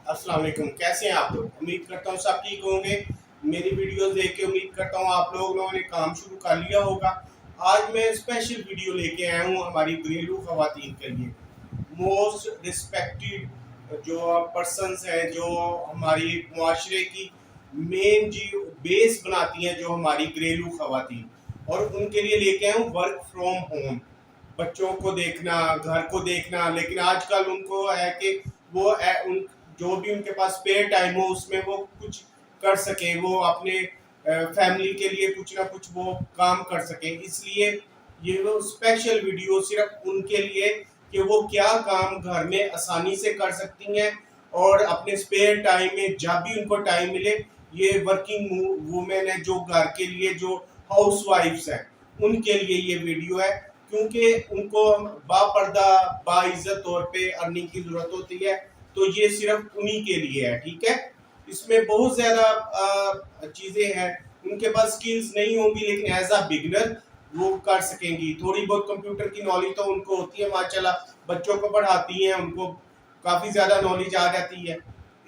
अस्सलाम वालेकुम। कैसे हैं आप लोग? उम्मीद करता हूँ सब ठीक होंगे। मेरी वीडियोस देख के उम्मीद करता हूँ आप लोगों ने काम शुरू कर लिया होगा। आज मैं स्पेशल वीडियो लेके आया हूँ हमारी घरेलू खवातीन के लिए। मोस्ट रिस्पेक्टेड जो पर्सनस हैं, जो हमारी मुआशरे की मेन जी बेस बनाती हैं, जो हमारी घरेलू खवातीन, और उनके लिए लेके आया हूँ वर्क फ्रॉम होम। बच्चों को देखना, घर को देखना, लेकिन आजकल उनको है कि वो उन जो भी उनके पास स्पेयर टाइम हो उसमें वो कुछ कर सके, वो अपने फैमिली के लिए कुछ ना कुछ वो काम कर सके। इसलिए ये वो स्पेशल वीडियो सिर्फ उनके लिए कि वो क्या काम घर में आसानी से कर सकती हैं, और अपने स्पेयर टाइम में जब भी उनको टाइम मिले, ये वर्किंग वुमेन है जो घर के लिए, जो हाउस वाइफ्स हैं, उनके लिए ये वीडियो है। क्योंकि उनको बापर्दा बाइज्जत तौर पे अर्निंग की जरूरत होती है, तो ये सिर्फ उन्हीं के लिए है। ठीक है, इसमें बहुत ज्यादा चीजें हैं। उनके पास स्किल्स नहीं होंगी, लेकिन एज अ बिगनर वो कर सकेंगी। थोड़ी बहुत कंप्यूटर की नॉलेज तो उनको होती है माशाल्लाह, बच्चों को पढ़ाती हैं, उनको काफी ज्यादा नॉलेज आ जाती है।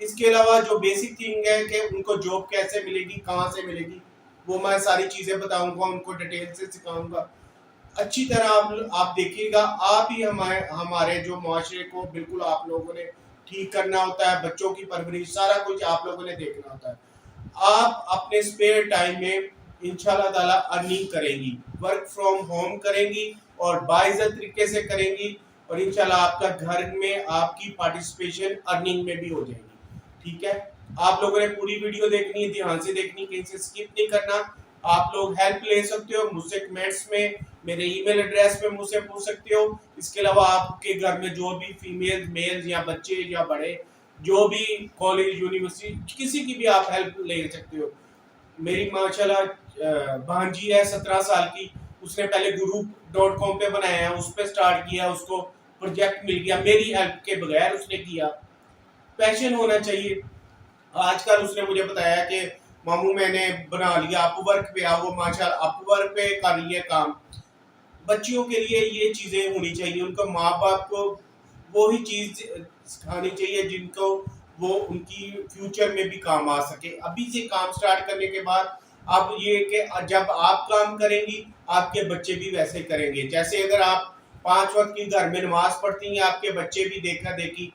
इसके अलावा जो बेसिक थिंग है कि उनको जॉब कैसे मिलेगी, कहाँ से मिलेगी, वो मैं सारी चीजें बताऊंगा, उनको डिटेल से सिखाऊंगा। अच्छी तरह आप देखिएगा। आप ही हमारे हमारे जो मुआशरे को बिल्कुल आप लोगों ने ठीक करना होता है। बच्चों की परवरिश सारा कुछ आप लोगों ने देखना होता है। आप अपने स्पेयर टाइम में इंशाल्लाह ताला अर्निंग करेंगी, वर्क फ्रॉम होम करेंगी, और बाइज्जत तरीके से करेंगी, और इंशाल्लाह आपका घर में आपकी पार्टिसिपेशन अर्निंग में भी हो जाएगी। ठीक है, आप लोगों ने पूरी वीडियो देखनी है, ध्यान से देखनी, कहीं से स्किप नहीं करना। आप लोग हेल्प ले सकते हो मुझसे कमेंट्स में, मेरे ईमेल एड्रेस पे मुझसे पूछ सकते हो। इसके अलावा आपके घर में जो भी फीमेल मेल या बच्चे या बड़े, जो भी कॉलेज यूनिवर्सिटी, किसी की भी आप हेल्प ले सकते हो। मेरी माशाल्लाह भांजी है 17 साल की, उसने पहले guru.com पे बनाया है, उस पर स्टार्ट किया, उसको प्रोजेक्ट मिल गया, मेरी हेल्प के बगैर उसने किया। पैशन होना चाहिए। आजकल उसने मुझे बताया कि मामू मैंने बना लिया, अपवर्क पे आओ, माशाल्लाह अपवर्क पे कर रही है काम। बच्चियों के लिए ये चीजें होनी चाहिए, उनको माँ बाप को वो ही चीज सिखानी चाहिए जिनको वो उनकी फ्यूचर में भी काम आ सके। अभी से काम स्टार्ट करने के बाद अब ये कि जब आप काम करेंगी, आपके बच्चे भी वैसे करेंगे। जैसे अगर आप 5 वक्त की घर में नमाज पढ़ती हैं, आपके बच्चे भी देखा देखी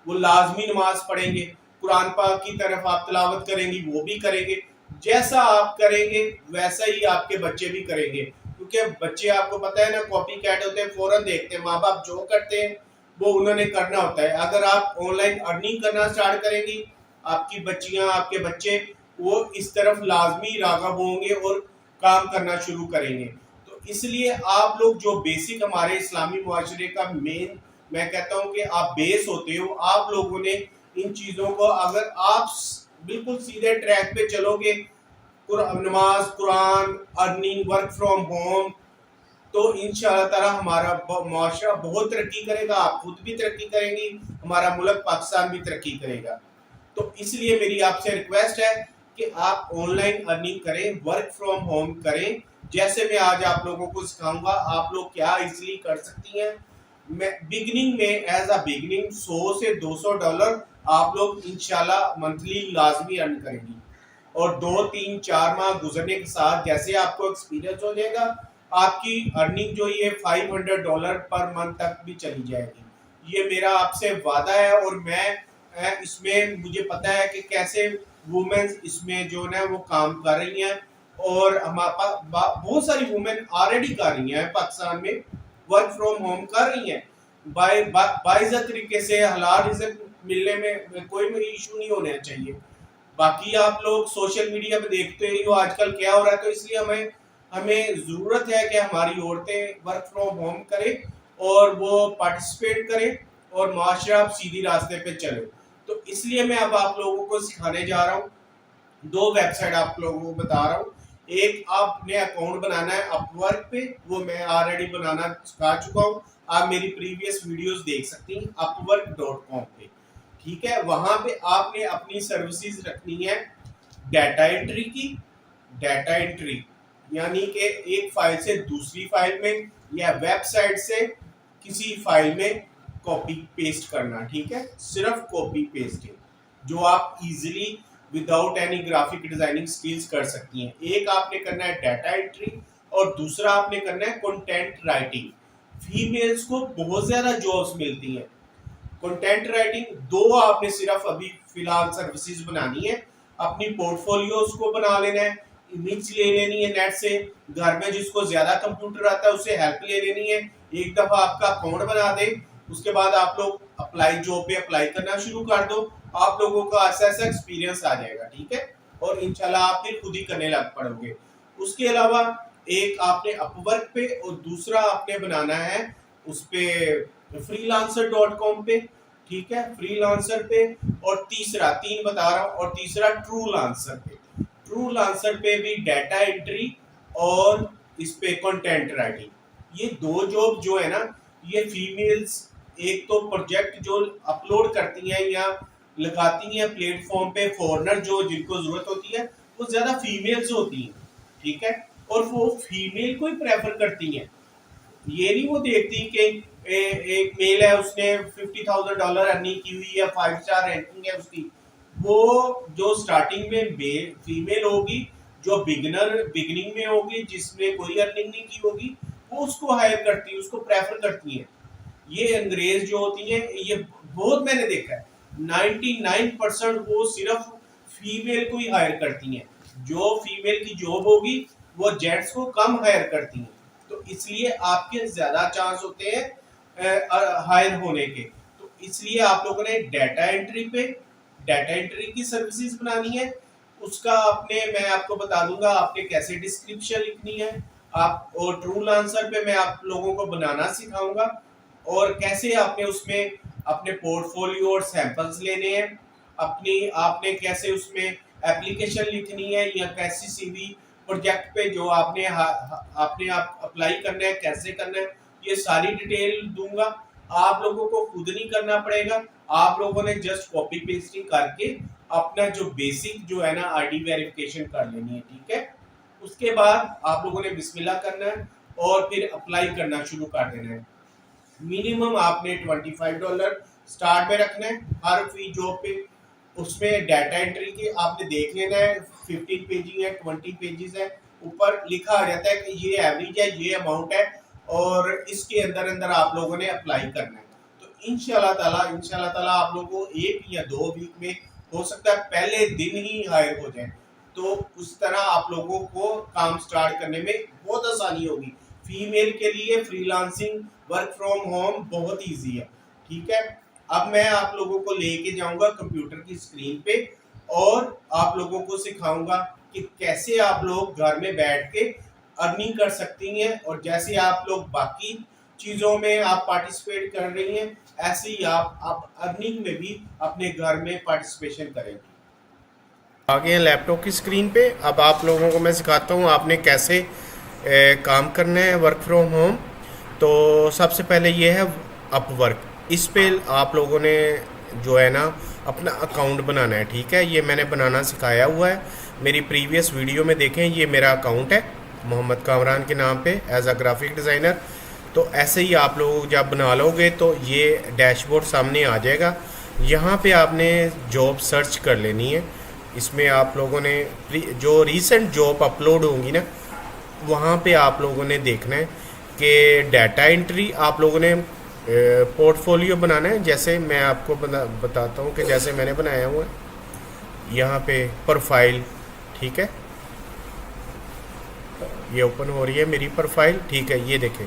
वो लाजमी नमाज पढ़ेंगे। कुरान पाक की तरफ आप तिलावत करेंगी, वो भी करेंगे। जैसा आप करेंगे वैसा ही आपके बच्चे भी करेंगे, क्योंकि बच्चे आपको पता है ना, कॉपी कैट होते हैं, फौरन देखते हैं। माँ बाप जो करते हैं वो उन्होंने करना होता है। अगर आप ऑनलाइन अर्निंग करना स्टार्ट करेंगी, आपकी बच्चियां, आपके बच्चे वो इस तरफ लाजमी राग़ब होंगे और काम करना शुरू करेंगे। तो इसलिए आप लोग जो बेसिक हमारे इस्लामी मुआशरे का मेन, मैं कहता हूं कि आप बेस होते हो, आप लोगों ने इन चीज़ों को, अगर आप बिल्कुल सीधे ट्रैक पे चलोगे, नमाज, Quran, earning, work from home, तो इंशाअल्लाह ताला हमारा मुआशरा बहुत तरक्की करेगा, आप खुद भी तरक्की करेंगी, हमारा मुल्क पाकिस्तान भी तरक्की करेगा। तो इसलिए मेरी आपसे रिक्वेस्ट है कि आप ऑनलाइन अर्निंग करें, वर्क फ्रॉम होम करें। जैसे मैं आज आप लोगों को सिखाऊंगा, आप लोग क्या इजीली कर सकती हैं। मैं बिगनिंग में एज अ बिगनिंग 100 से $200 आप लोग इंशाल्लाह मंथली लाजमी अर्न करेंगी, और 2 3 4 माह गुजरने के साथ जैसे आपको एक्सपीरियंस हो जाएगा, आपकी अर्निंग जो ये $500 पर मंथ तक भी चली जाएगी। ये मेरा आपसे वादा है, और मैं इसमें मुझे पता है कि कैसे वुमेन्स इसमें जो है वो काम कर रही हैं, और हमारे पास बहुत सारी वुमेन ऑलरेडी कर रही हैं पाकिस्तान में, वर्क फ्रॉम होम कर रही हैं, बाइज्जत तरीके से हलाल रिज़्क मिलने में कोई भी इशू नहीं होना चाहिए। बाकी आप लोग सोशल मीडिया पे देखते ही हो आजकल क्या हो रहा है, तो इसलिए हमें हमें ज़रूरत है कि हमारी औरतें वर्क फ्रॉम होम करें, और वो पार्टिसिपेट करें, और माशरा आप सीधी रास्ते पे चले। तो इसलिए मैं अब आप लोगों को सिखाने जा रहा हूँ। 2 वेबसाइट आप लोगों को बता रहा हूँ। एक, आपने अकाउंट बनाना है अपवर्क पे, वो मैं ऑलरेडी बनाना सिखा चुका हूँ, आप मेरी प्रीवियस वीडियोस देख सकती हैं upwork.com पे। ठीक है, वहां पे आपने अपनी सर्विसेज रखनी है डाटा एंट्री की। डाटा एंट्री यानी कि एक फाइल से दूसरी फाइल में, या वेबसाइट से किसी फाइल में कॉपी पेस्ट करना। ठीक है, सिर्फ कॉपी पेस्टिंग। जो आप easily without any graphic designing skills कर सकती हैं। एक आपने करना है डाटा एंट्री और दूसरा आपने करना है कंटेंट राइटिंग। फीमेल्स को बहुत ज्यादा जॉब्स मिलती हैं। कंटेंट राइटिंग दो आपने सिर्फ अभी फिलहाल सर्विसेज बनानी है, अपनी पोर्टफोलियोज को बना लेना है, इमेज ले लेनी है नेट से, घर में जिसको ज्यादा कंप्यूटर आता है उससे हेल्प ले लेनी है, एक दफा आपका अकाउंट बना दे, उसके बाद आप लोग अप्लाई जॉब पे अप्लाई करना शुरू कर दो, आप लोगों का ऐसा ऐसा एक्सपीरियंस आ जाएगा, ठीक है, और इंशाल्लाह आप फिर खुद ही करने लग पड़ोगे। उसके अलावा एक आपने अपवर्क पे और दूसरा आपने बनाना है उस पे freelancer.com पे, ठीक है, फ्रीलांसर पे, और तीसरा, तीन बता रहा हूँ, और तीसरा ट्रू लांसर पे। ट्रू लांसर पे भी डाटा एंट्री और इस पे कंटेंट राइटिंग। ये दो जॉब जो है ना, ये फीमेल्स एक तो प्रोजेक्ट जो अपलोड करती हैं या लगाती हैं प्लेटफॉर्म पे, फॉरनर जो जिनको जरूरत होती है वो ज्यादा फीमेल्स होती हैं, ठीक है, और वो फीमेल को ही प्रेफर करती हैं। ये नहीं वो देखती कि एक मेल है उसने $50,000 अर्निंग की हुई है, 5 स्टार रैंकिंग है उसकी, वो जो स्टार्टिंग में फीमेल होगी, जो बिगिनिंग में होगी, जिसने कोई अर्निंग नहीं की होगी, वो उसको हायर करती है, उसको प्रेफर करती है। ये अंग्रेज जो होती हैं, ये बहुत मैंने देखा है, 99% वो सिर्फ फीमेल को ही हायर करती हैं। जो फीमेल की जॉब होगी वो जेंट्स को कम हायर करती हैं, तो इसलिए आपके ज्यादा चांस होते हैं हायर होने के। तो इसलिए आप लोगों ने डाटा एंट्री पे डाटा एंट्री की सर्विसेज बनानी है। उसका आपने, मैं आपको बता दूंगा आपने कैसे डिस्क्रिप्शन लिखनी है आप, और ट्रू लांसर पे मैं आप लोगों को बनाना सिखाऊंगा, और कैसे आपने उसमें अपने पोर्टफोलियो और सैंपल्स लेने हैं, अपनी आपने कैसे उसमें एप्लीकेशन लिखनी है या कैसी सीवी प्रोजेक्ट पे जो आपने आप अप्लाई करना है, कैसे करना है, ये सारी डिटेल दूंगा। आप लोगों को खुद नहीं करना पड़ेगा, आप लोगों ने जस्ट कॉपी पेस्टिंग करके अपना जो बेसिक जो है ना आईडी वेरिफिकेशन कर लेनी है, ठीक है। उसके बाद आप लोगों ने बिस्मिल्लाह करना है और फिर अप्लाई करना शुरू कर देना है। मिनिमम आपने $25 स्टार्ट में रखना है हर फी जॉब पे। उसमें डाटा एंट्री की आपने देख लेना है, 15 पेजिंग है, 20 पेजेस है, ऊपर लिखा आ जाता है कि ये एवरेज है, ये अमाउंट है, और इसके अंदर अंदर आप लोगों ने अप्लाई करना है। तो इंशाल्लाह ताला आप लोगों को 1 या 2 वीक में, हो सकता है पहले दिन ही हायर हो जाए, तो उस तरह आप लोगों को काम स्टार्ट करने में बहुत आसानी होगी। फीमेल के लिए फ्रीलांसिंग वर्क फ्रॉम होम बहुत ईजी है, ठीक है। अब मैं आप लोगों को लेके जाऊंगा कंप्यूटर की स्क्रीन पे और आप लोगों को सिखाऊंगा कि कैसे आप लोग घर में बैठ के अर्निंग कर सकती हैं, और जैसे आप लोग बाकी चीज़ों में आप पार्टिसिपेट कर रही हैं, ऐसे ही आप अर्निंग में भी अपने घर में पार्टिसिपेशन करेंगे। आगे लैपटॉप की स्क्रीन पे अब आप लोगों को मैं सिखाता हूँ आपने कैसे काम करना है वर्क फ्रॉम होम। तो सबसे पहले ये है अपवर्क, इस पे आप लोगों ने जो है ना अपना अकाउंट बनाना है, ठीक है। ये मैंने बनाना सिखाया हुआ है, मेरी प्रीवियस वीडियो में देखें, ये मेरा अकाउंट है मोहम्मद कामरान के नाम पे एज अ ग्राफिक डिज़ाइनर। तो ऐसे ही आप लोग जब बना लोगे तो ये डैशबोर्ड सामने आ जाएगा। यहाँ पे आपने जॉब सर्च कर लेनी है। इसमें आप लोगों ने जो रीसेंट जॉब अपलोड होंगी ना, वहाँ पे आप लोगों ने देखना है कि डाटा एंट्री आप लोगों ने पोर्टफोलियो बनाना है। जैसे मैं आपको बताता हूँ कि जैसे मैंने बनाया हुआ है यहाँ पे प्रोफाइल, ठीक है, ये ओपन हो रही है मेरी प्रोफाइल, ठीक है। ये देखें,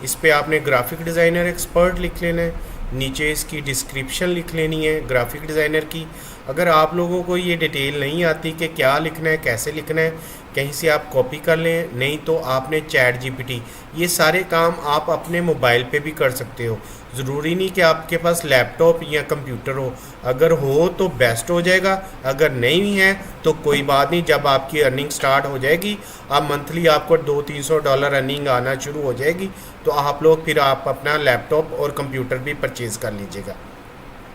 इस पे आपने ग्राफिक डिज़ाइनर एक्सपर्ट लिख लेना है, नीचे इसकी डिस्क्रिप्शन लिख लेनी है ग्राफिक डिज़ाइनर की। अगर आप लोगों को ये डिटेल नहीं आती कि क्या लिखना है, कैसे लिखना है, कहीं से आप कॉपी कर लें, नहीं तो आपने चैट जीपीटी, ये सारे काम आप अपने मोबाइल पे भी कर सकते हो। ज़रूरी नहीं कि आपके पास लैपटॉप या कंप्यूटर हो, अगर हो तो बेस्ट हो जाएगा, अगर नहीं है तो कोई बात नहीं। जब आपकी अर्निंग स्टार्ट हो जाएगी, अब मंथली आपको $200-300 अर्निंग आना शुरू हो जाएगी, तो आप लोग फिर आप अपना लैपटॉप और कंप्यूटर भी परचेज़ कर लीजिएगा,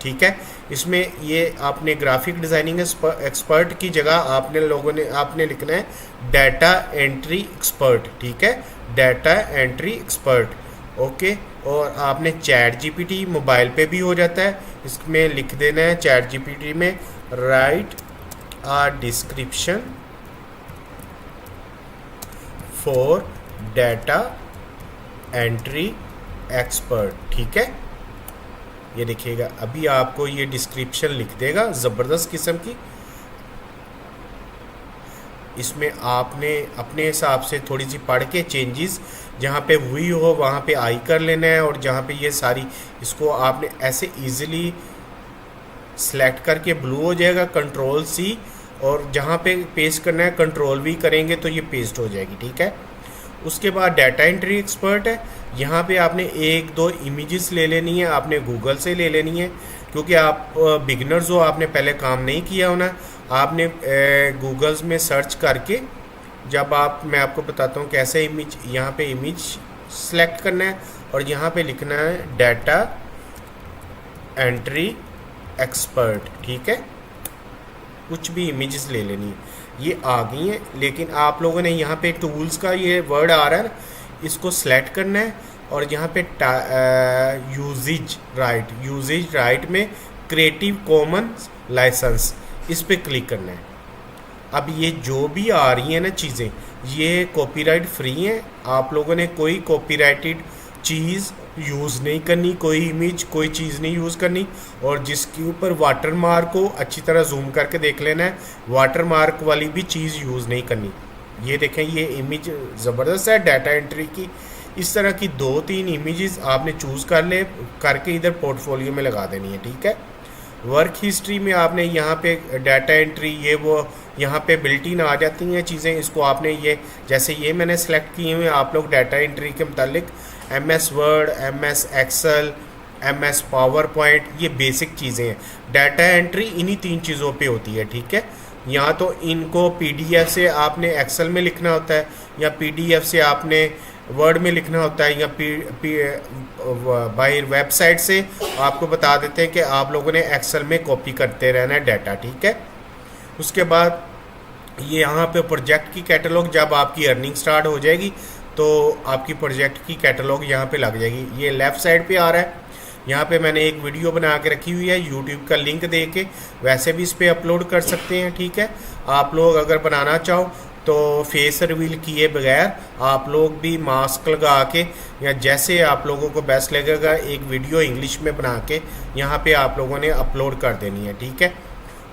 ठीक है। इसमें ये आपने ग्राफिक डिज़ाइनिंग एक्सपर्ट की जगह आपने लिखना है डाटा एंट्री एक्सपर्ट, ठीक है, डाटा एंट्री एक्सपर्ट, ओके। और आपने चैट जीपीटी मोबाइल पे भी हो जाता है, इसमें लिख देना है चैट जीपीटी में write a description for data entry expert. ठीक है, ये देखिएगा अभी आपको ये डिस्क्रिप्शन लिख देगा ज़बरदस्त किस्म की। इसमें आपने अपने हिसाब से थोड़ी सी पढ़ के चेंजेस जहाँ पे हुई हो वहाँ पे आई कर लेना है, और जहाँ पे ये सारी इसको आपने ऐसे इजीली सेलेक्ट करके ब्लू हो जाएगा कंट्रोल सी, और जहाँ पे पेस्ट करना है कंट्रोल वी करेंगे तो ये पेस्ट हो जाएगी। ठीक है, उसके बाद डाटा एंट्री एक्सपर्ट है, यहाँ पे आपने एक दो इमेजेस ले लेनी है, आपने गूगल से ले लेनी है क्योंकि आप बिगनर्स हो, आपने पहले काम नहीं किया होना। आपने गूगल्स में सर्च करके जब मैं आपको बताता हूँ कैसे इमेज, यहाँ पे इमेज सेलेक्ट करना है और यहाँ पे लिखना है डाटा एंट्री एक्सपर्ट। ठीक है, कुछ भी इमेजेस ले लेनी है, ये आ गई हैं। लेकिन आप लोगों ने यहाँ पे टूल्स का ये वर्ड आ रहा है ना, इसको सेलेक्ट करना है और यहाँ पे यूजेज राइट में क्रिएटिव कॉमन्स लाइसेंस, इस पे क्लिक करना है। अब ये जो भी आ रही हैं ना चीज़ें, ये कॉपीराइट फ्री हैं, आप लोगों ने कोई कॉपीराइटेड चीज़ यूज़ नहीं करनी, कोई इमेज कोई चीज़ नहीं यूज़ करनी। और जिसके ऊपर वाटर मार्क को अच्छी तरह जूम करके देख लेना है, वाटर मार्क वाली भी चीज़ यूज़ नहीं करनी। ये देखें, ये इमेज ज़बरदस्त है डाटा एंट्री की। इस तरह की 2-3 इमेजेस आपने चूज़ करके इधर पोर्टफोलियो में लगा देनी है। ठीक है, वर्क हिस्ट्री में आपने यहाँ पे डाटा एंट्री ये वो यहाँ पे बिल्ट इन आ जाती हैं चीज़ें, इसको आपने ये जैसे ये मैंने सेलेक्ट किए हुए, आप लोग डाटा एंट्री के मुतालिक MS Word, MS Excel, MS PowerPoint, ये बेसिक चीज़ें हैं। डाटा एंट्री इन्हीं 3 चीज़ों पे होती है। ठीक है, या तो इनको PDF से आपने एक्सेल में लिखना होता है, या PDF से आपने वर्ड में लिखना होता है, या बाय वेबसाइट से आपको बता देते हैं कि आप लोगों ने एक्सेल में कॉपी करते रहना है डाटा। ठीक है, उसके बाद ये यहाँ पे प्रोजेक्ट की कैटलॉग, जब आपकी अर्निंग स्टार्ट हो जाएगी तो आपकी प्रोजेक्ट की कैटलॉग यहाँ पे लग जाएगी। ये लेफ़्ट साइड पे आ रहा है, यहाँ पे मैंने एक वीडियो बना के रखी हुई है, यूट्यूब का लिंक दे के वैसे भी इस पर अपलोड कर सकते हैं। ठीक है, आप लोग अगर बनाना चाहो तो फेस रिवील किए बगैर आप लोग भी मास्क लगा के, या जैसे आप लोगों को बेस्ट लगेगा, एक वीडियो इंग्लिश में बना के यहाँ पे आप लोगों ने अपलोड कर देनी है। ठीक है,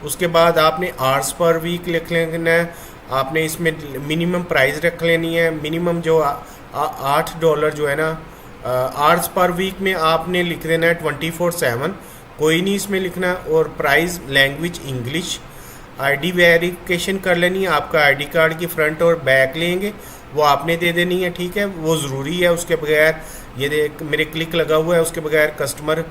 उसके बाद आपने आवर्स पर वीक लिख लेना है, आपने इसमें मिनिमम प्राइस रख लेनी है। मिनिमम जो $8 जो है ना आवर्स पर वीक में आपने लिख देना है 24/7, कोई नहीं इसमें लिखना। और price language English. ID verification कर लेनी है, आपका आईडी कार्ड की फ्रंट और बैक लेंगे, वो आपने दे देनी है। ठीक है, वो ज़रूरी है, उसके बगैर ये देख मेरे क्लिक लगा हुआ है, उसके बगैर कस्टमर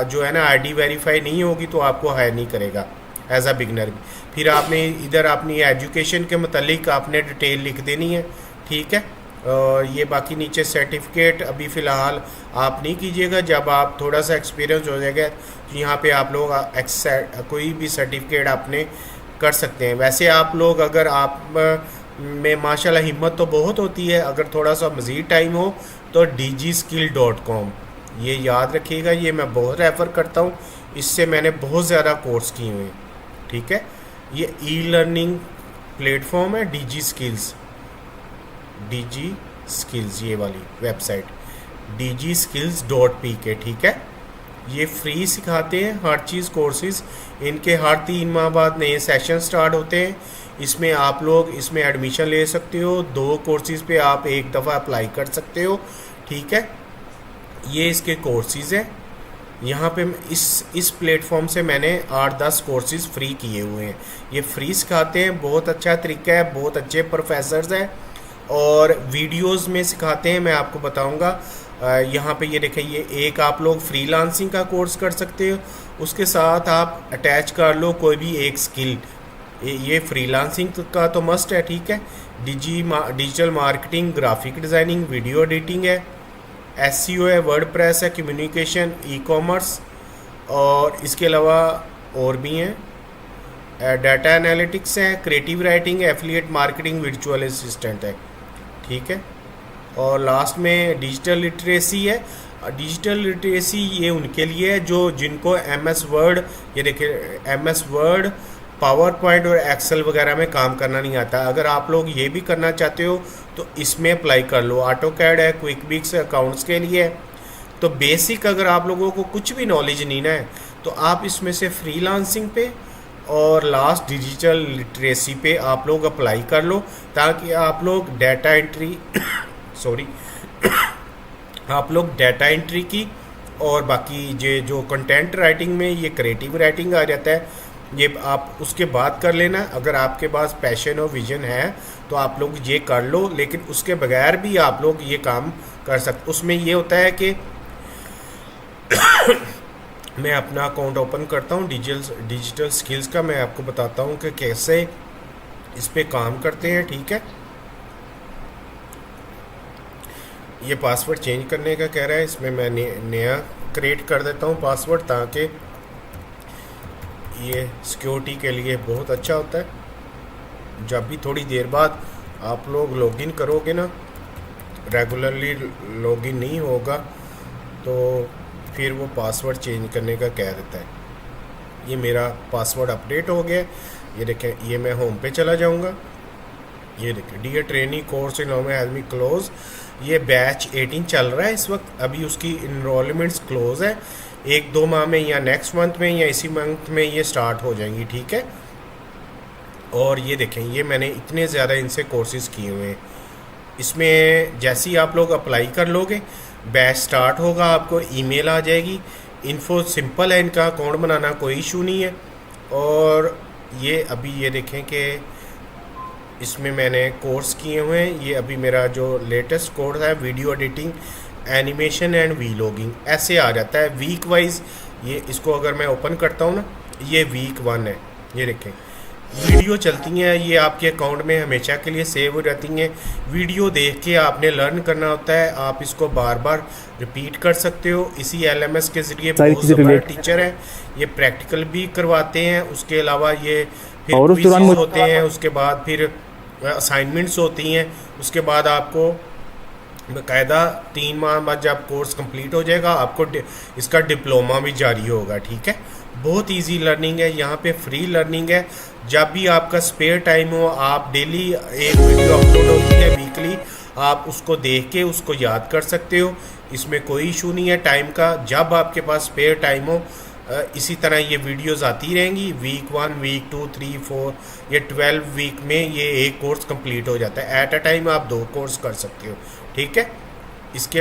जो है ना आईडी वेरीफाई नहीं होगी तो आपको हायर नहीं करेगा एज अ बिगनर। फिर आपने इधर अपनी एजुकेशन के मुतालिक आपने डिटेल लिख देनी है। ठीक है, और ये बाकी नीचे सर्टिफिकेट अभी फ़िलहाल आप नहीं कीजिएगा, जब आप थोड़ा सा एक्सपीरियंस हो जाएगा तो यहाँ पे आप लोग कोई भी सर्टिफिकेट आपने कर सकते हैं। वैसे आप लोग अगर आप में माशाल्लाह हिम्मत तो बहुत होती है, अगर थोड़ा सा मज़ीद टाइम हो तो digiskill.com ये याद रखिएगा, ये मैं बहुत रेफ़र करता हूँ, इससे मैंने बहुत ज़्यादा कोर्स किए हुए हैं। ठीक है, ये ई लर्निंग प्लेटफॉर्म है डिजी स्किल्स, ये वाली वेबसाइट digiskills.pk। ठीक है, ये फ्री सिखाते हैं हर चीज़, कोर्सेज इनके हर 3 माह बाद नए सेशन स्टार्ट होते हैं। इसमें आप लोग इसमें एडमिशन ले सकते हो, 2 कोर्सेज पे आप एक दफ़ा अप्लाई कर सकते हो। ठीक है, ये इसके कोर्सेज हैं। यहाँ पे इस प्लेटफॉर्म से मैंने 8-10 कोर्सेज फ्री किए हुए हैं। ये फ्री सिखाते हैं, बहुत अच्छा तरीका है, बहुत अच्छे प्रोफेसर्स हैं और वीडियोस में सिखाते हैं। मैं आपको बताऊंगा, यहाँ पे ये देखें, ये एक आप लोग फ्रीलांसिंग का कोर्स कर सकते हो, उसके साथ आप अटैच कर लो कोई भी एक स्किल। ये फ्रीलांसिंग का तो मस्ट है। ठीक है, digital marketing, graphic designing, video editing है, SEO है, वर्डप्रेस है, कम्युनिकेशन, ई-कॉमर्स, और इसके अलावा और भी हैं, डाटा एनालिटिक्स है, क्रिएटिव राइटिंग है, एफिलिएट मार्केटिंग, वर्चुअल असिस्टेंट है। ठीक है, और लास्ट में डिजिटल लिटरेसी है। डिजिटल लिटरेसी ये उनके लिए है जो जिनको MS वर्ड, ये देखिए MS वर्ड, पावर पॉइंट और एक्सेल वगैरह में काम करना नहीं आता। अगर आप लोग ये भी करना चाहते हो तो इसमें अप्लाई कर लो। ऑटो कैड है, क्विक बिक्स अकाउंट्स के लिए है। तो बेसिक अगर आप लोगों को कुछ भी नॉलेज नहीं ना है तो आप इसमें से फ्रीलांसिंग पे और लास्ट डिजिटल लिटरेसी पे आप लोग अप्लाई कर लो, ताकि आप लोग डाटा एंट्री सॉरी आप लोग डाटा एंट्री की और बाकी ये जो कंटेंट राइटिंग में ये क्रिएटिव राइटिंग आ जाता है, ये आप उसके बाद कर लेना। अगर आपके पास पैशन और विजन है तो आप लोग ये कर लो, लेकिन उसके बगैर भी आप लोग ये काम कर सकते। उसमें ये होता है कि मैं अपना अकाउंट ओपन करता हूँ डिजिटल स्किल्स का, मैं आपको बताता हूँ कि कैसे इस पे काम करते हैं। ठीक है, ये पासवर्ड चेंज करने का कह रहा है, इसमें मैं नया क्रिएट कर देता हूँ पासवर्ड, ताकि ये सिक्योरिटी के लिए बहुत अच्छा होता है। जब भी थोड़ी देर बाद आप लोग लॉगिन करोगे ना, रेगुलरली लॉगिन नहीं होगा तो फिर वो पासवर्ड चेंज करने का कह देता है। ये मेरा पासवर्ड अपडेट हो गया। ये देखें, ये मैं होम पे चला जाऊंगा। ये देखें, डियर ट्रेनिंग कोर्स इनोमे हैज मी क्लोज। ये बैच 18 चल रहा है इस वक्त, अभी उसकी इनरोलमेंट्स क्लोज है। 1-2 माह में या नेक्स्ट मंथ में या इसी मंथ में ये स्टार्ट हो जाएंगी। ठीक है, और ये देखें, ये मैंने इतने ज़्यादा इनसे कोर्सेज़ किए हुए हैं। इसमें जैसे ही आप लोग अप्लाई कर लोगे, बैच स्टार्ट होगा, आपको ईमेल आ जाएगी। इन्फो सिंपल है, इनका अकाउंट बनाना कोई इशू नहीं है। और ये अभी ये देखें कि इसमें मैंने कोर्स किए हुए हैं। ये अभी मेरा जो लेटेस्ट कोर्स है video editing, animation and vlogging, ऐसे आ जाता है वीक वाइज। ये इसको अगर मैं ओपन करता हूँ ना, ये वीक 1 है। ये देखें, वीडियो चलती हैं, ये आपके अकाउंट में हमेशा के लिए सेव हो जाती हैं। वीडियो देख के आपने लर्न करना होता है, आप इसको बार बार रिपीट कर सकते हो। इसी LMS के ज़रिए बहुत ज़बरदस्त टीचर हैं, ये प्रैक्टिकल भी करवाते हैं। उसके अलावा ये फिर क्विज़ होते हैं, उसके बाद फिर असाइनमेंट्स होती हैं। उसके बाद आपको बाकायदा 3 माह बाद जब कोर्स कंप्लीट हो जाएगा, आपको इसका डिप्लोमा भी जारी होगा। ठीक है, बहुत इजी लर्निंग है, यहाँ पे फ्री लर्निंग है। जब भी आपका स्पेयर टाइम हो, आप डेली एक वीडियो अपलोड होती है वीकली, आप उसको देख के उसको याद कर सकते हो। इसमें कोई इशू नहीं है टाइम का। जब आपके पास स्पेयर टाइम हो, इसी तरह ये वीडियोस आती रहेंगी। वीक 1, वीक 2, 3, 4, ये 12 वीक में ये एक कोर्स कंप्लीट हो जाता है। एट अ टाइम आप 2 कोर्स कर सकते हो। ठीक है, इसके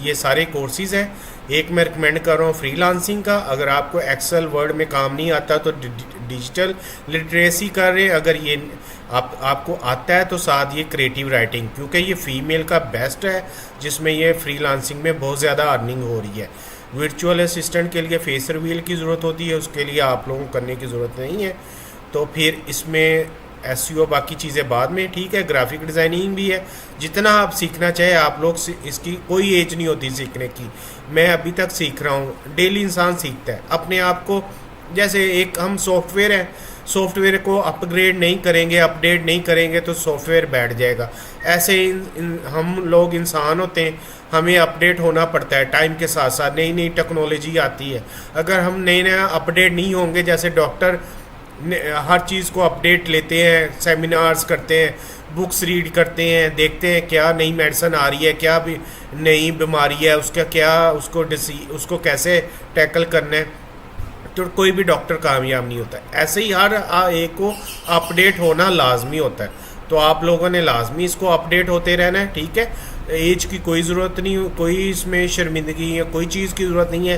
ये सारे कोर्सेज़ हैं। एक मैं रिकमेंड कर रहा हूँ फ्रीलांसिंग का। अगर आपको एक्सेल वर्ड में काम नहीं आता तो डिजिटल लिटरेसी कर रहे हैं। अगर ये आपको आता है तो साथ ये क्रिएटिव राइटिंग, क्योंकि ये फीमेल का बेस्ट है, जिसमें ये फ्रीलांसिंग में बहुत ज़्यादा अर्निंग हो रही है। वर्चुअल असिस्टेंट के लिए फेस रिवील की ज़रूरत होती है, उसके लिए आप लोगों को करने की ज़रूरत नहीं है। तो फिर इसमें SEO बाकी चीज़ें बाद में। ठीक है, ग्राफिक डिज़ाइनिंग भी है। जितना आप सीखना चाहे आप लोग, इसकी कोई एज नहीं होती सीखने की। मैं अभी तक सीख रहा हूँ, डेली इंसान सीखता है अपने आप को। जैसे एक हम सॉफ्टवेयर है, सॉफ्टवेयर को अपग्रेड नहीं करेंगे, अपडेट नहीं करेंगे तो सॉफ्टवेयर बैठ जाएगा। ऐसे हम लोग इंसान होते हैं, हमें अपडेट होना पड़ता है टाइम के साथ साथ। नई नई टेक्नोलॉजी आती है, अगर हम नया अपडेट नहीं होंगे, जैसे डॉक्टर हर चीज़ को अपडेट लेते हैं, सेमिनार्स करते हैं, बुक्स रीड करते हैं, देखते हैं क्या नई मेडिसिन आ रही है, क्या भी नई बीमारी है, उसका क्या उसको कैसे टैकल करना है, तो कोई भी डॉक्टर कामयाब नहीं होता। ऐसे ही हर एक को अपडेट होना लाजमी होता है। तो आप लोगों ने लाजमी इसको अपडेट होते रहना है। ठीक है, एज की कोई ज़रूरत नहीं, कोई इसमें शर्मिंदगी या कोई चीज़ की ज़रूरत नहीं है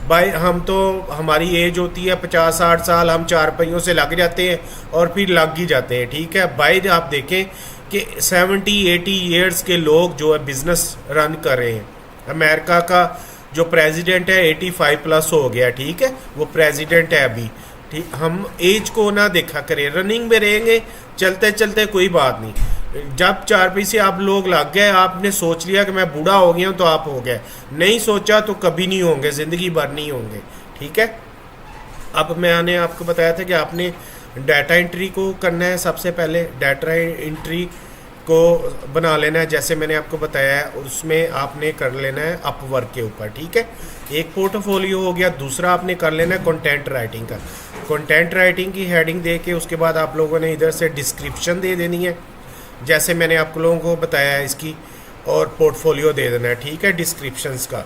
भाई। हम तो हमारी एज होती है 50-60 साल, हम 4 पहियों से लग जाते हैं और फिर लग ही जाते हैं। ठीक है भाई, आप देखें कि 70-80 ईयर्स के लोग जो है बिज़नेस रन कर रहे हैं। अमेरिका का जो प्रेसिडेंट है 85+ हो गया। ठीक है, वो प्रेसिडेंट है अभी। ठीक, हम एज को ना देखा करें, रनिंग में रहेंगे, चलते चलते कोई बात नहीं। जब 4 पैसे आप लोग लग गए, आपने सोच लिया कि मैं बूढ़ा हो गया हूँ, तो आप हो गए। नहीं सोचा तो कभी नहीं होंगे, ज़िंदगी भर नहीं होंगे। ठीक है, अब मैंने आपको बताया था कि आपने डाटा एंट्री को करना है। सबसे पहले डाटा एंट्री को बना लेना है, जैसे मैंने आपको बताया है। उसमें आपने कर लेना है अपवर्क के ऊपर, ठीक है। एक पोर्टफोलियो हो गया, दूसरा आपने कर लेना है कंटेंट राइटिंग का। कंटेंट राइटिंग की हेडिंग दे के उसके बाद आप लोगों ने इधर से डिस्क्रिप्शन दे देनी है, जैसे मैंने आप लोगों को बताया है इसकी, और पोर्टफोलियो दे देना है, ठीक है, डिस्क्रिप्शंस का।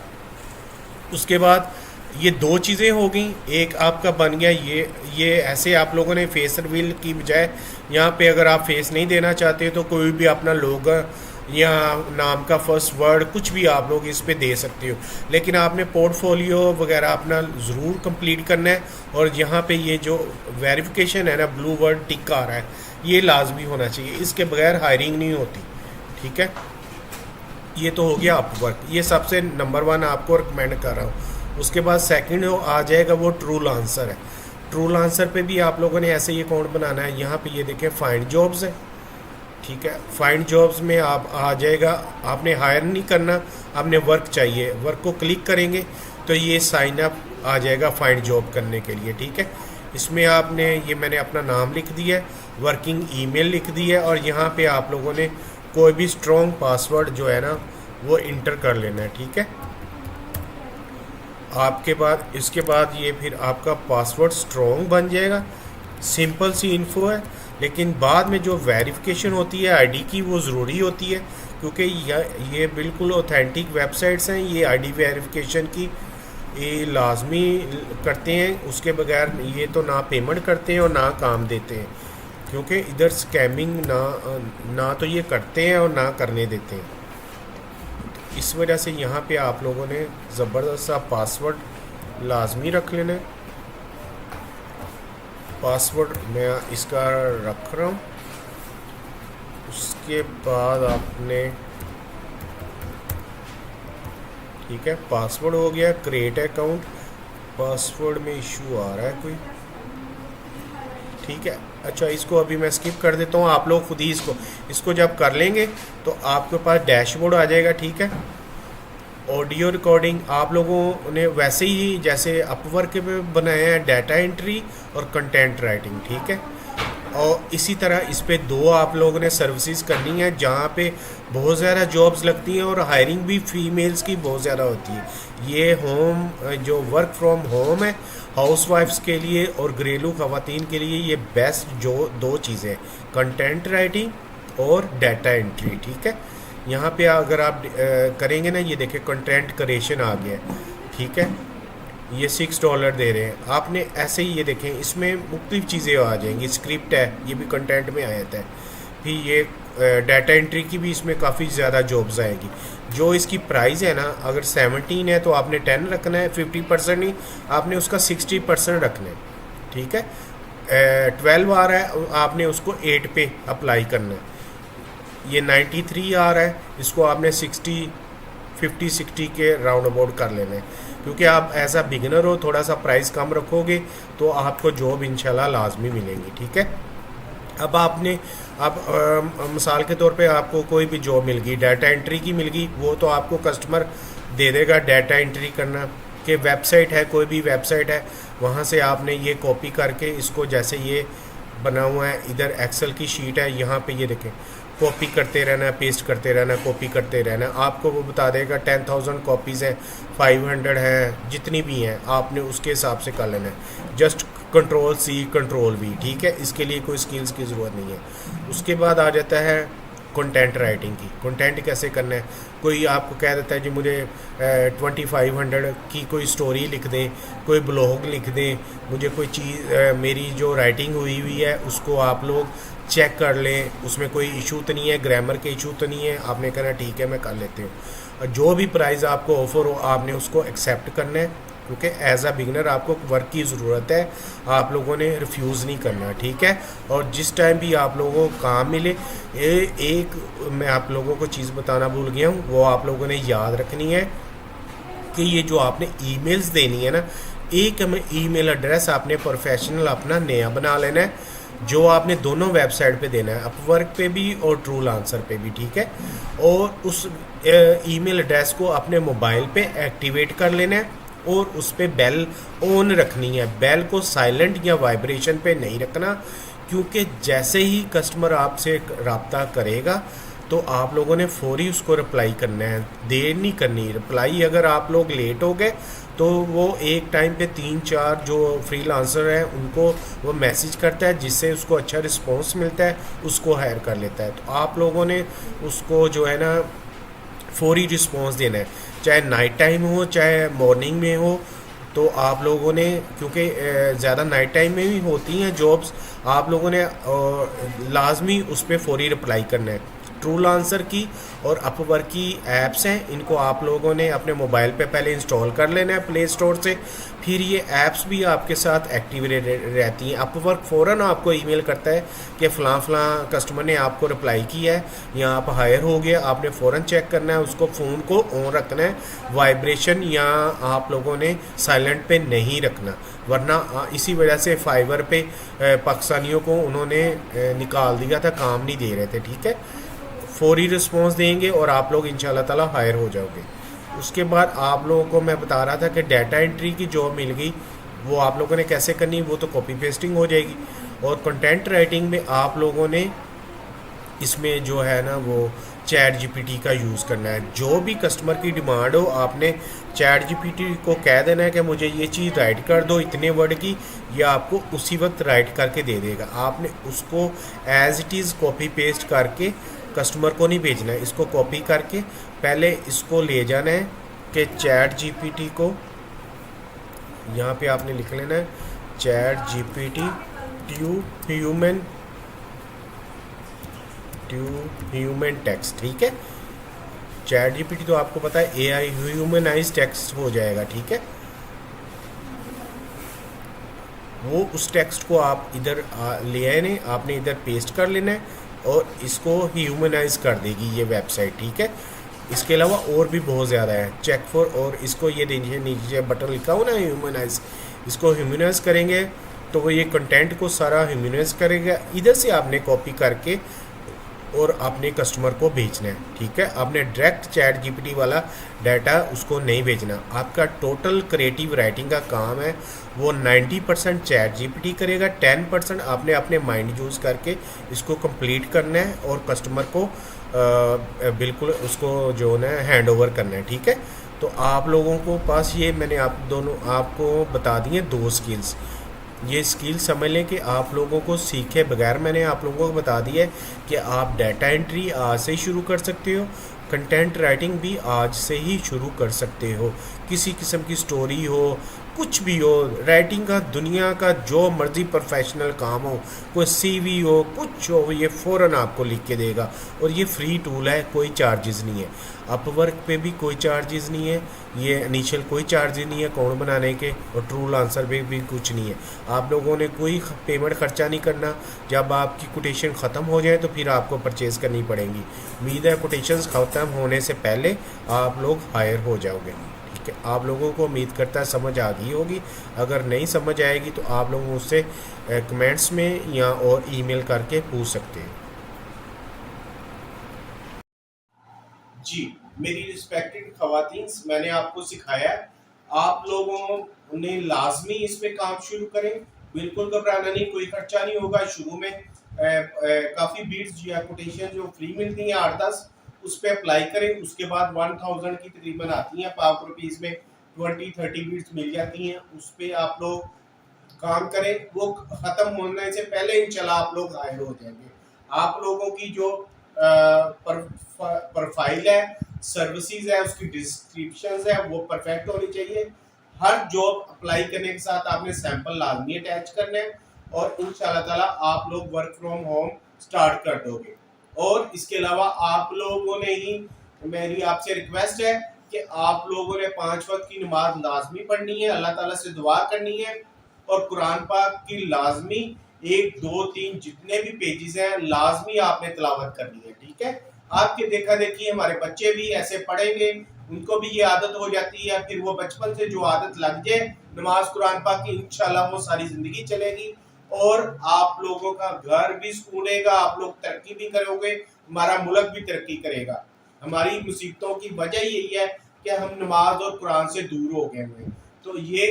उसके बाद ये दो चीज़ें हो गई। एक आपका बन गया ये ऐसे आप लोगों ने फेस रिवील की बजाय यहाँ पे अगर आप फेस नहीं देना चाहते तो कोई भी अपना लोगो या नाम का फर्स्ट वर्ड कुछ भी आप लोग इस पे दे सकते हो, लेकिन आपने पोर्टफोलियो वगैरह अपना ज़रूर कंप्लीट करना है। और यहाँ पे ये जो वेरिफिकेशन है ना, ब्लू वर्ड टिक आ रहा है, ये लाजमी होना चाहिए, इसके बगैर हायरिंग नहीं होती, ठीक है। ये तो हो गया अपवर्क, ये सबसे नंबर 1 आपको रिकमेंड कर रहा हूँ। उसके बाद सेकंड आ जाएगा वो ट्रू लांसर है। ट्रू लांसर पे भी आप लोगों ने ऐसे ही अकाउंट बनाना है। यहाँ पे ये देखें फाइंड जॉब्स है, ठीक है। फाइंड जॉब्स में आप आ जाएगा, आपने हायर नहीं करना, आपने वर्क चाहिए, वर्क को क्लिक करेंगे तो ये साइन अप आ जाएगा फाइंड जॉब करने के लिए, ठीक है। इसमें आपने ये मैंने अपना नाम लिख दिया है, वर्किंग ईमेल लिख दी है, और यहाँ पे आप लोगों ने कोई भी स्ट्रॉन्ग पासवर्ड जो है ना वो इंटर कर लेना है, ठीक है। आपके बाद इसके बाद ये फिर आपका पासवर्ड स्ट्रॉन्ग बन जाएगा। सिंपल सी इन्फो है, लेकिन बाद में जो वेरिफिकेशन होती है आईडी की वो ज़रूरी होती है, क्योंकि ये बिल्कुल ऑथेंटिक वेबसाइट्स हैं। ये आईडी वेरिफिकेशन की ये लाजमी करते हैं, उसके बगैर ये तो ना पेमेंट करते हैं और ना काम देते हैं, क्योंकि इधर स्कैमिंग ना तो ये करते हैं और ना करने देते हैं। इस वजह से यहाँ पे आप लोगों ने ज़बरदस्त सा पासवर्ड लाजमी रख लेना है। पासवर्ड मैं इसका रख रहा हूँ। उसके बाद आपने, ठीक है, पासवर्ड हो गया, क्रिएट अकाउंट। पासवर्ड में इशू आ रहा है कोई, ठीक है। अच्छा, इसको अभी मैं स्किप कर देता हूँ, आप लोग खुद ही इसको जब कर लेंगे तो आपके पास डैशबोर्ड आ जाएगा, ठीक है। ऑडियो रिकॉर्डिंग आप लोगों ने वैसे ही जैसे अपवर्क पे बनाया है, डाटा एंट्री और कंटेंट राइटिंग, ठीक है। और इसी तरह इस पे 2 आप लोगों ने सर्विसेज करनी है जहाँ पे बहुत ज़्यादा जॉब्स लगती हैं और हायरिंग भी फीमेल्स की बहुत ज़्यादा होती है। ये होम जो वर्क फ्रॉम होम है हाउस वाइफ्स के लिए और घरेलू ख़वातीन के लिए ये बेस्ट जो 2 चीज़ें हैं, कंटेंट राइटिंग और डाटा एंट्री, ठीक है। यहाँ पे अगर आप करेंगे ना, ये देखें कंटेंट क्रिएशन आ गया, ठीक है। ये $6 दे रहे हैं। आपने ऐसे ही ये देखें, इसमें मुख्तलिफ चीज़ें आ जाएंगी। स्क्रिप्ट है, ये भी कंटेंट में आ जाता है। फिर ये डाटा एंट्री की भी इसमें काफ़ी ज़्यादा जॉब्स आएगी। जो इसकी प्राइस है ना, अगर 17 है तो आपने 10 रखना है, 50% नहीं, आपने उसका 60% रखना है, ठीक है। 12 आ रहा है, आपने उसको 8 पे अप्लाई करना है। ये 93 आ रहा है, इसको आपने 50-60 के राउंड अबाउट कर लेना है, क्योंकि आप एज अ बिगिनर हो, थोड़ा सा प्राइस कम रखोगे तो आपको जॉब इंशाल्लाह लाजमी मिलेंगी, ठीक है। अब मिसाल के तौर पे आपको कोई भी जॉब मिल गई, डाटा एंट्री की मिल गई, वो तो आपको कस्टमर दे देगा डाटा एंट्री करना कि वेबसाइट है, कोई भी वेबसाइट है, वहाँ से आपने ये कॉपी करके इसको, जैसे ये बना हुआ है इधर एक्सेल की शीट है, यहाँ पे ये देखें, कॉपी करते रहना, पेस्ट करते रहना, कॉपी करते रहना। आपको वो बता देगा 10,000 कॉपीज़ हैं, 500 हैं, जितनी भी हैं आपने उसके हिसाब से कर लेना है। जस्ट Ctrl+C Ctrl+V, ठीक है। इसके लिए कोई स्किल्स की ज़रूरत नहीं है। उसके बाद आ जाता है कंटेंट राइटिंग की। कंटेंट कैसे करना है, कोई आपको कह देता है जी मुझे 2500 की कोई स्टोरी लिख दें, कोई ब्लॉग लिख दें, मुझे कोई चीज़ मेरी जो राइटिंग हुई है उसको आप लोग चेक कर लें, उसमें कोई इशू तो नहीं है, ग्रामर के इशू तो नहीं है। आपने कहना ठीक है मैं कर लेती हूँ, और जो भी प्राइस आपको ऑफर हो आपने उसको एक्सेप्ट करना है, क्योंकि एज अ बिगनर आपको वर्क की ज़रूरत है, आप लोगों ने रिफ्यूज़ नहीं करना, ठीक है। और जिस टाइम भी आप लोगों को काम मिले, एक मैं आप लोगों को चीज़ बताना भूल गया हूँ, वो आप लोगों ने याद रखनी है कि ये जो आपने ईमेल्स देनी है ना, एक हमें ईमेल एड्रेस आपने प्रोफेशनल अपना नया बना लेना है, जो आपने दोनों वेबसाइट पे देना है, अपवर्क पे भी और ट्रू लांसर पे भी, ठीक है। और उस ईमेल एड्रेस को अपने मोबाइल पे एक्टिवेट कर लेना है और उस पर बेल ऑन रखनी है। बेल को साइलेंट या वाइब्रेशन पे नहीं रखना, क्योंकि जैसे ही कस्टमर आपसे रब्ता करेगा तो आप लोगों ने फौरी उसको रिप्लाई करना है, देर नहीं करनी। रिप्लाई अगर आप लोग लेट हो गए तो वो एक टाइम पे 3-4 जो फ्रीलांसर हैं उनको वो मैसेज करता है, जिससे उसको अच्छा रिस्पॉन्स मिलता है, उसको हायर कर लेता है। तो आप लोगों ने उसको जो है ना फौरी रिस्पॉन्स देना है, चाहे नाइट टाइम हो चाहे मॉर्निंग में हो। तो आप लोगों ने, क्योंकि ज़्यादा नाइट टाइम में भी होती हैं जॉब्स, आप लोगों ने लाजमी उस पर फौरी रिप्लाई करना है। ट्रूलांसर की और अपवर्क की ऐप्स हैं, इनको आप लोगों ने अपने मोबाइल पे पहले इंस्टॉल कर लेना है प्ले स्टोर से, फिर ये ऐप्स भी आपके साथ एक्टिव रहती हैं। अपवर्क फ़ौरन आपको ईमेल करता है कि फ़लाँ फ़लाँ कस्टमर ने आपको रिप्लाई किया है या आप हायर हो गया, आपने फ़ौरन चेक करना है, उसको फ़ोन को ऑन रखना है, वाइब्रेशन या आप लोगों ने साइलेंट पे नहीं रखना, वरना इसी वजह से फाइवर पे पाकिस्तानियों को उन्होंने निकाल दिया था, काम नहीं दे रहे थे। ठीक है, फौरी रिस्पॉन्स देंगे और आप लोग इंशाल्लाह ताला हायर हो जाओगे। उसके बाद आप लोगों को मैं बता रहा था कि डाटा एंट्री की जॉब मिल गई, वो आप लोगों ने कैसे करनी, वो तो कॉपी पेस्टिंग हो जाएगी। और कंटेंट राइटिंग में आप लोगों ने इसमें जो है ना वो चैट जीपीटी का यूज़ करना है। जो भी कस्टमर की डिमांड हो, आपने चैट जीपीटी को कह देना है कि मुझे ये चीज़ राइट कर दो इतने वर्ड की, ये आपको उसी वक्त राइट करके दे देगा। आपने उसको as it is copy paste करके कस्टमर को नहीं भेजना है, इसको कॉपी करके पहले इसको ले जाना है कि चैट जीपीटी को यहाँ पे आपने लिख लेना है चैट जीपीटी ह्यूमन टेक्स्ट। ठीक है, चैट जीपीटी तो आपको पता है एआई ह्यूमनाइज टेक्स्ट हो जाएगा। ठीक है, वो उस टेक्स्ट को आप इधर ले आने, आपने इधर पेस्ट कर लेना है और इसको ह्यूमनाइज कर देगी ये वेबसाइट। ठीक है, इसके अलावा और भी बहुत ज़्यादा है, चेक फॉर, और इसको ये देखिए नीचे बटन लिखा हो ना ह्यूमनाइज, इसको ह्यूमनाइज करेंगे तो वो ये कंटेंट को सारा ह्यूमनाइज करेगा। इधर से आपने कॉपी करके और अपने कस्टमर को भेजना है। ठीक है, आपने डायरेक्ट चैट जीपीटी वाला डाटा उसको नहीं भेजना। आपका टोटल क्रिएटिव राइटिंग का काम है वो 90% चैट जीपीटी करेगा, 10% आपने अपने माइंड यूज़ करके इसको कंप्लीट करना है और कस्टमर को बिल्कुल उसको जो है हैंड ओवर करना है। ठीक है, तो आप लोगों को पास ये मैंने आपको बता दिए 2 स्किल्स। ये स्किल समझ लें कि आप लोगों को सीखे बगैर मैंने आप लोगों को बता दिया है कि आप डाटा एंट्री आज से ही शुरू कर सकते हो, कंटेंट राइटिंग भी आज से ही शुरू कर सकते हो। किसी किस्म की स्टोरी हो, कुछ भी हो, राइटिंग का दुनिया का जो मर्ज़ी प्रोफेशनल काम हो, कोई सीवी हो, कुछ हो, ये फ़ौरन आपको लिख के देगा। और ये फ्री टूल है, कोई चार्जेस नहीं है। अपवर्क पे भी कोई चार्जेस नहीं है, ये इनिशियल कोई चार्जेस नहीं है अकाउंट बनाने के, और ट्रूलांसर पे भी कुछ नहीं है। आप लोगों ने कोई पेमेंट खर्चा नहीं करना। जब आपकी कोटेशन ख़त्म हो जाए तो फिर आपको परचेज़ करनी पड़ेगी। उम्मीद है कोटेशंस ख़त्म होने से पहले आप लोग हायर हो जाओगे। ठीक है, आप लोगों को उम्मीद करता है समझ आ गई होगी। अगर नहीं समझ आएगी तो आप लोग मुझसे कमेंट्स में या और ईमेल करके पूछ सकते हैं। जी, मेरी रिस्पेक्टेड खवातीन, मैंने आपको सिखाया है, आप लोगों ने लाजमी इस पे काम शुरू करें। बिल्कुल घबराना नहीं, कोई खर्चा नहीं होगा। शुरू में काफ़ी बीट्स या कोटेशन जो फ्री मिलती हैं 8-10, उस पर अप्लाई करें। उसके बाद 1000 की तकरीबन आती हैं, ₹5 में 20-30 बीट्स मिल जाती हैं। उस पर आप लोग काम करें, वो ख़त्म होने से पहले इंशाल्लाह आप लोग हायर हो जाएंगे। आप लोगों की जो प्रोफाइल है, सर्विसेज है, उसकी डिस्क्रिप्शंस है, वो परफेक्ट होनी चाहिए। हर जॉब अप्लाई करने के साथ आपने सैंपल लाजमी अटैच करना है और इंशाल्लाह ताला आप लोग वर्क फ्रॉम होम स्टार्ट कर दोगे। और इसके अलावा आप लोगों ने ही, मेरी आपसे रिक्वेस्ट है कि आप लोगों ने 5 वक्त की नमाज लाजमी पढ़नी है, अल्लाह ताला से दुआ करनी है और कुरान पाक की लाजमी 1, 2, 3 जितने भी पेजेस हैं लाजमी आपने तिलावत करनी है। ठीक है, आपके देखा देखी हमारे बच्चे भी ऐसे पढ़ेंगे, उनको भी ये आदत हो जाती है, फिर वो बचपन से जो आदत लग जाए नमाज कुरान पाक की, इंशाल्लाह वो सारी जिंदगी चलेगी और आप लोगों का घर भी सुकूनेगा, आप लोग तरक्की भी करोगे, हमारा मुल्क भी तरक्की करेगा। हमारी मुसीबतों की वजह यही है कि हम नमाज और कुरान से दूर हो गए हुए। तो ये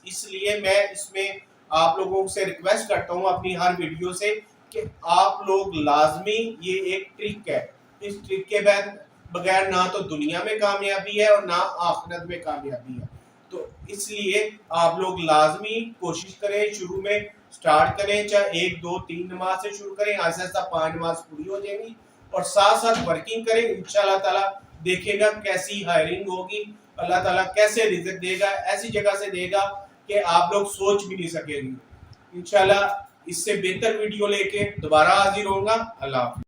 इसलिए मैं इसमें आप लोगों से रिक्वेस्ट करता हूँ अपनी हर वीडियो से कि आप लोग लाजमी, ये एक ट्रिक है, इस ट्रिक के बगैर ना तो दुनिया में कामयाबी है और ना आखिरत में कामयाबी है। तो इसलिए आप लोग लाजमी कोशिश करें, शुरू में स्टार्ट करें, चाहे 1 2 3 नमाज से शुरू करें, आहिस्ता आहिस्ता 5 नमाज पूरी हो जाएंगी और साथ साथ वर्किंग करें। इंशाल्लाह ताला देखेगा कैसी हायरिंग होगी, अल्लाह ताला कैसे रिज़्क देगा, ऐसी जगह से देगा कि आप लोग सोच भी नहीं सकेंगे। इंशाल्लाह इससे बेहतर वीडियो लेके दोबारा हाजिर होगा। अल्लाह हाफ़िज़।